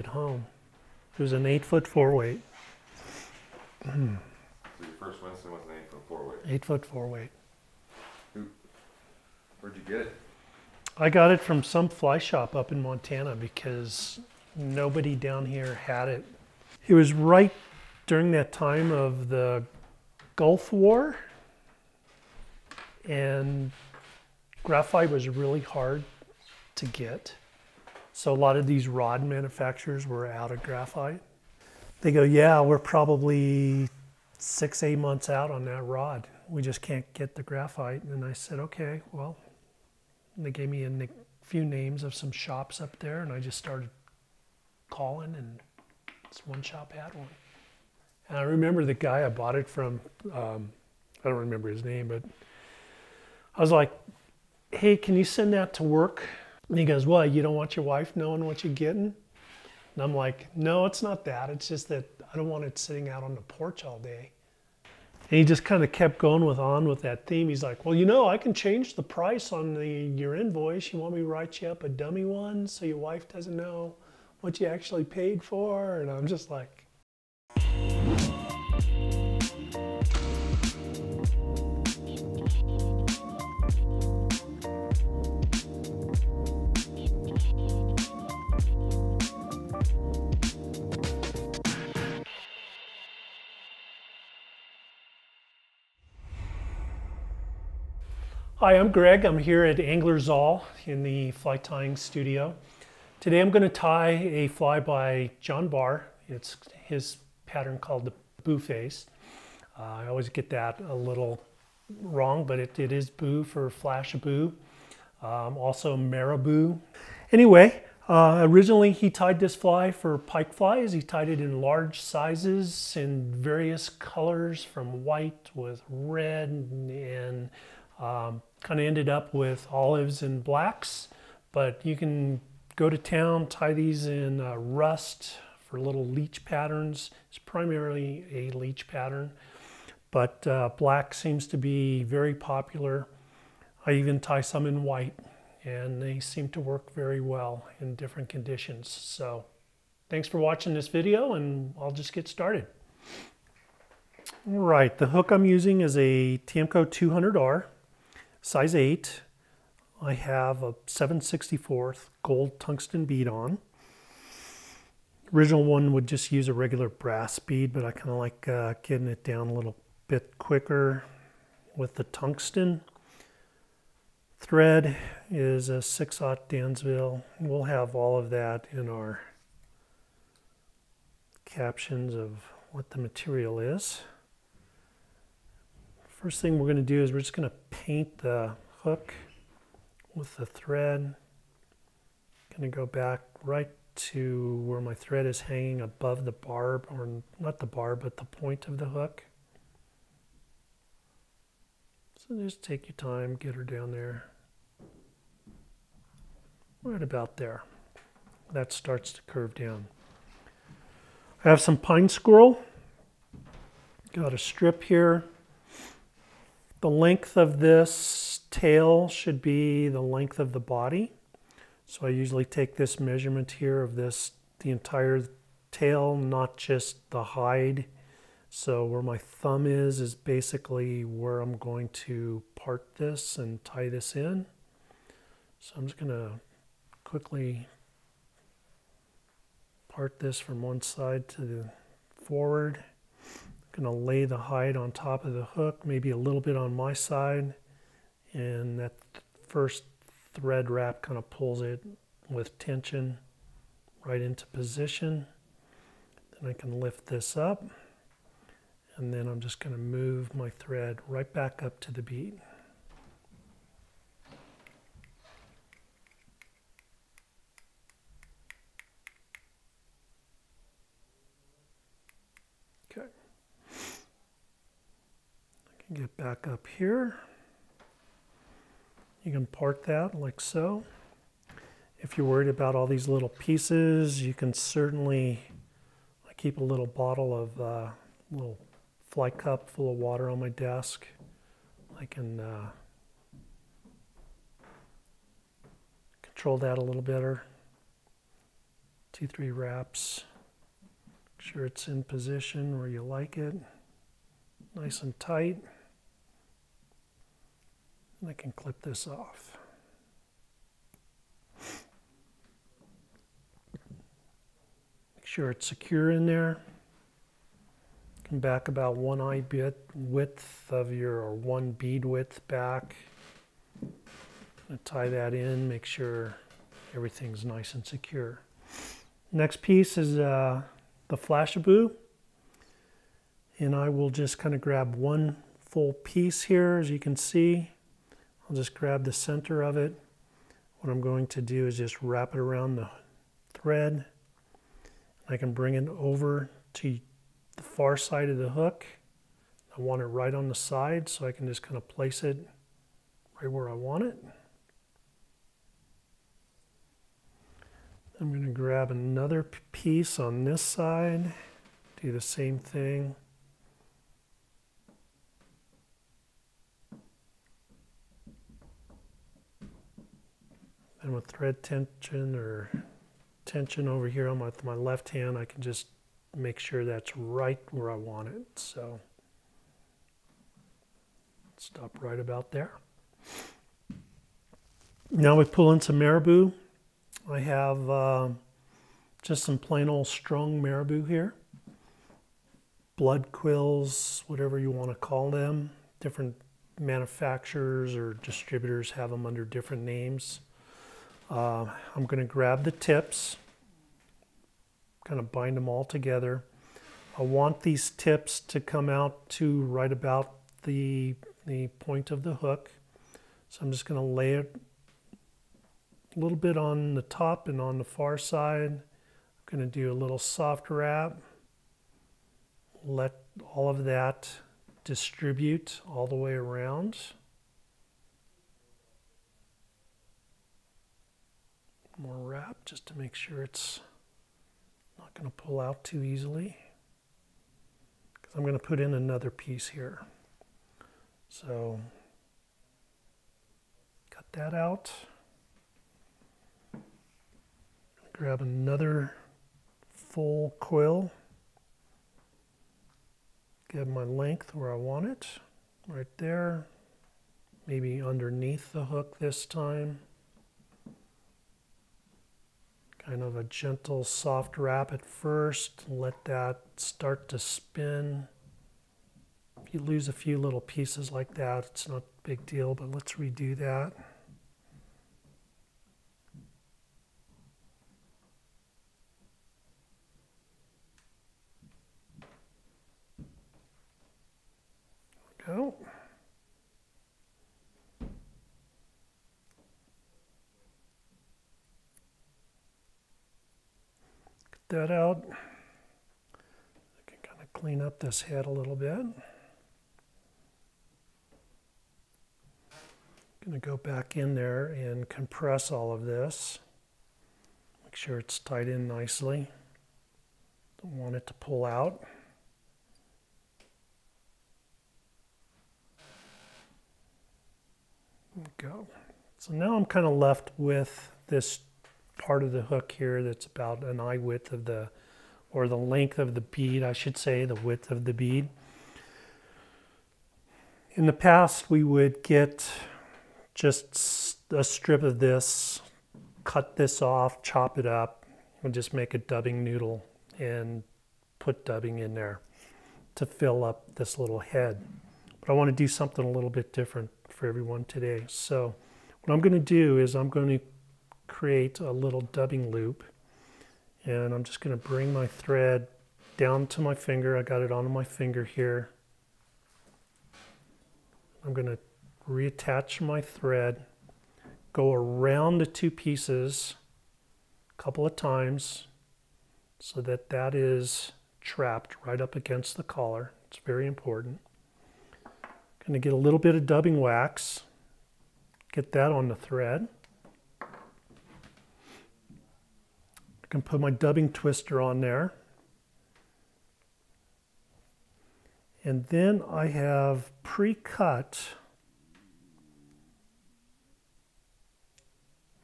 at home. It was an 8-foot 4-weight. So your first Winston was an 8-foot 4-weight? 8-foot 4-weight. Where'd you get it? I got it from some fly shop up in Montana because nobody down here had it. It was right during that time of the Gulf War, and graphite was really hard to get. So a lot of these rod manufacturers were out of graphite. They go, yeah, we're probably 6-8 months out on that rod. We just can't get the graphite. And I said, okay, well, and they gave me a few names of some shops up there, and I just started calling, and this one shop had one. And I remember the guy I bought it from, I don't remember his name, but I was like, hey, can you send that to work? And he goes, what, you don't want your wife knowing what you're getting? And I'm like, no, it's not that. It's just that I don't want it sitting out on the porch all day. And he just kind of kept going on with that theme. He's like, well, you know, I can change the price on your invoice. You want me to write you up a dummy one so your wife doesn't know what you actually paid for? And I'm just like, hi, I'm Greg. I'm here at Angler's All in the fly tying studio. Today I'm going to tie a fly by John Barr. It's his pattern called the Bou-Face. I always get that a little wrong, but it is Bou for Flashabou, also Marabou. Anyway, originally he tied this fly for pike flies. He tied it in large sizes in various colors, from white with red, and kind of ended up with olives and blacks. But you can go to town, tie these in rust for little leech patterns. It's primarily a leech pattern, but black seems to be very popular. I even tie some in white, and they seem to work very well in different conditions. So thanks for watching this video, and I'll just get started. All right, the hook I'm using is a Tiemco 200R, size 8. I have a 7/64 gold tungsten bead on. Original one would just use a regular brass bead, but I kind of like getting it down a little bit quicker with the tungsten. Thread is a 6/0 Danville. We'll have all of that in our captions of what the material is. First thing we're going to do is we're just going to paint the hook with the thread. Going to go back right to where my thread is hanging above the barb, or not the barb, but the point of the hook. So just take your time, get her down there. Right about there. That starts to curve down. I have some pine squirrel. Got a strip here. The length of this tail should be the length of the body. So I usually take this measurement here of the entire tail, not just the hide. So where my thumb is basically where I'm going to part this and tie this in. So I'm just going to quickly part this from one side to the forward. I'm going to lay the hide on top of the hook, maybe a little bit on my side, and that first thread wrap kind of pulls it with tension right into position. Then I can lift this up, and then I'm just going to move my thread right back up to the bead. Okay. I can get back up here. You can part that like so. If you're worried about all these little pieces, you can certainly, I keep a little bottle of little fly cup full of water on my desk. I can control that a little better. 2-3 wraps. Make sure it's in position where you like it, nice and tight. And I can clip this off. Make sure it's secure in there. Come back about 1 eye bit width of your, or 1 bead width back. Tie that in, make sure everything's nice and secure. Next piece is the Flashabou. And I will just kind of grab 1 full piece here, as you can see. I'll just grab the center of it. What I'm going to do is just wrap it around the thread. I can bring it over to the far side of the hook. I want it right on the side, so I can just kind of place it right where I want it. I'm going to grab another piece on this side, do the same thing. And with thread tension or tension over here on my left hand, I can just make sure that's right where I want it. So stop right about there. Now we pull in some marabou. I have just some plain old strung marabou here. Blood quills, whatever you want to call them. Different manufacturers or distributors have them under different names. I'm going to grab the tips, kind of bind them all together. I want these tips to come out to right about the point of the hook. So I'm just going to lay it a little bit on the top and on the far side. I'm going to do a little soft wrap. Let all of that distribute all the way around. More wrap just to make sure it's not going to pull out too easily. Because I'm going to put in another piece here. So cut that out. Grab another full quill. Get my length where I want it, right there. Maybe underneath the hook this time. Kind of a gentle, soft wrap at first. Let that start to spin. If you lose a few little pieces like that, it's not a big deal, but let's redo that. Go. Get that out. I can kind of clean up this head a little bit. Going to go back in there and compress all of this. Make sure it's tied in nicely. Don't want it to pull out. Go. So now I'm kind of left with this part of the hook here that's about an eye width of the, or the length of the bead, I should say, the width of the bead. In the past, we would get just a strip of this, cut this off, chop it up, and just make a dubbing noodle and put dubbing in there to fill up this little head. But I want to do something a little bit different for everyone today. So what I'm going to do is I'm going to create a little dubbing loop, and I'm just going to bring my thread down to my finger. I got it on my finger here. I'm going to reattach my thread, go around the 2 pieces a couple of times so that that is trapped right up against the collar. It's very important. Going to get a little bit of dubbing wax, get that on the thread. I can put my dubbing twister on there. And then I have pre-cut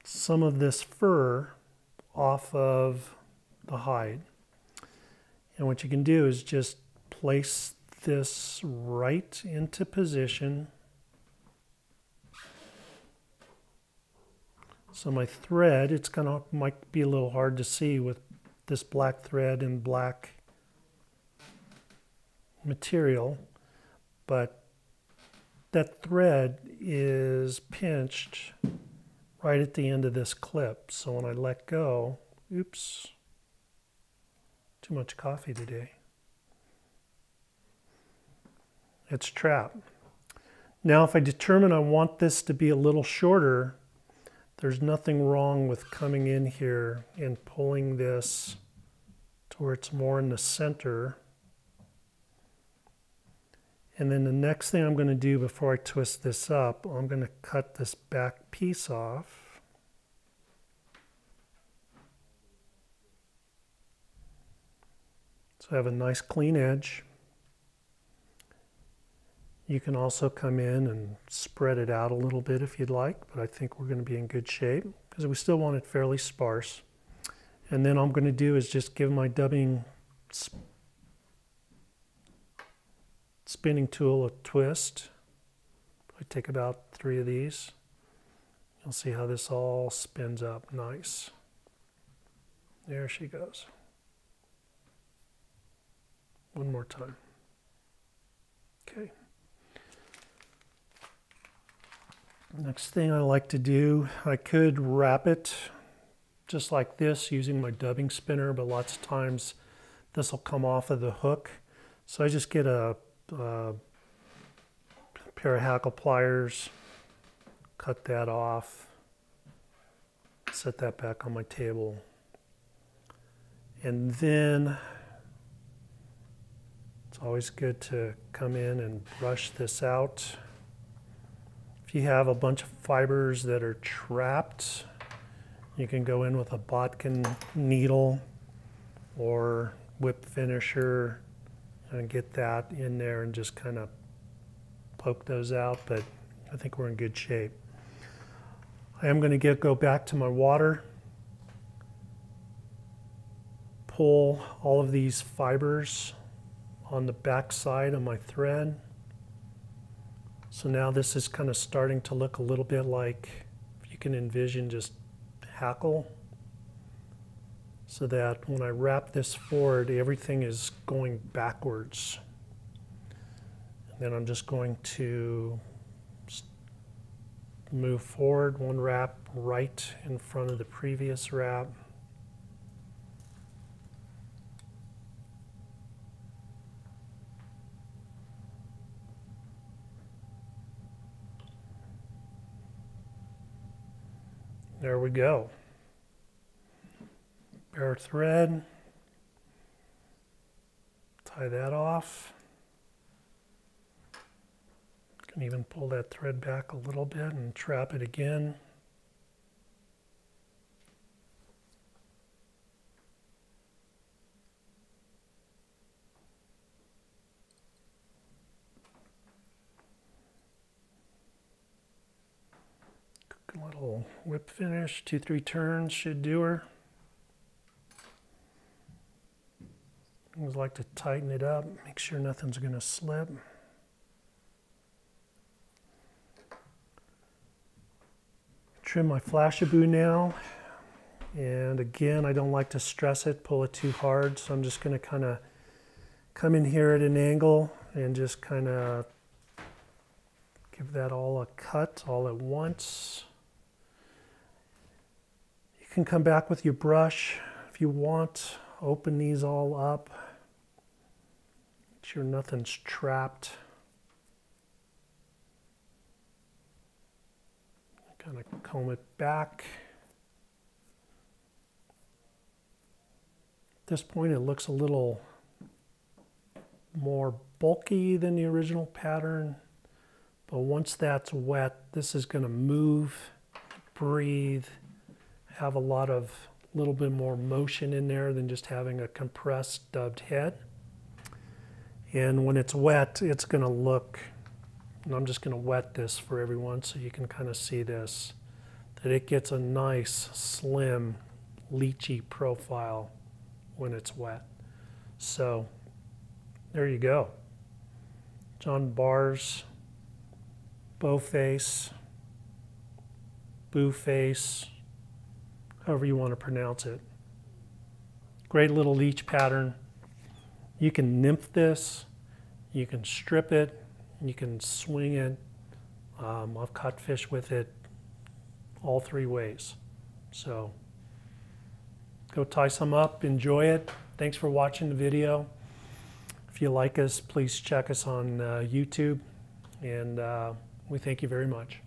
some of this fur off of the hide. And what you can do is just place this right into position. So my thread, might be a little hard to see with this black thread and black material, but that thread is pinched right at the end of this clip. So when I let go, oops, too much coffee today. It's trapped. Now if I determine I want this to be a little shorter, there's nothing wrong with coming in here and pulling this to where it's more in the center. And then the next thing I'm going to do before I twist this up, I'm going to cut this back piece off. So I have a nice clean edge. You can also come in and spread it out a little bit if you'd like, but I think we're going to be in good shape because we still want it fairly sparse. And then all I'm going to do is just give my dubbing spinning tool a twist. I take about 3 of these. You'll see how this all spins up nice. There she goes. One more time. Okay. Next thing I like to do, I could wrap it just like this using my dubbing spinner, but lots of times this will come off of the hook. So I just get a pair of hackle pliers, cut that off, set that back on my table. And then it's always good to come in and brush this out. If you have a bunch of fibers that are trapped, you can go in with a bodkin needle or whip finisher and get that in there and just kind of poke those out, but I think we're in good shape. I am going to go back to my water, pull all of these fibers on the back side of my thread. So now this is kind of starting to look a little bit like, if you can envision, just hackle, so that when I wrap this forward, everything is going backwards. And then I'm just going to move forward one wrap right in front of the previous wrap. There we go. Bare thread. Tie that off. Can even pull that thread back a little bit and trap it again. A little whip finish, 2-3 turns should do her. I always like to tighten it up, make sure nothing's going to slip. Trim my Flashabou now, and again, I don't like to stress it, pull it too hard, so I'm just going to kind of come in here at an angle and just kind of give that all a cut all at once. You can come back with your brush if you want, open these all up, make sure nothing's trapped. Kind of comb it back. At this point it looks a little more bulky than the original pattern, but once that's wet, this is going to move, breathe, have a little bit more motion in there than just having a compressed dubbed head. And when it's wet, it's going to look, and I'm just going to wet this for everyone so you can kind of see this, that it gets a nice, slim, leechy profile when it's wet. So there you go. John Barr's Bouface, Bou-Face, however you want to pronounce it. Great little leech pattern. You can nymph this, you can strip it, you can swing it. I've caught fish with it all three ways. So go tie some up, enjoy it. Thanks for watching the video. If you like us, please check us on YouTube, and we thank you very much.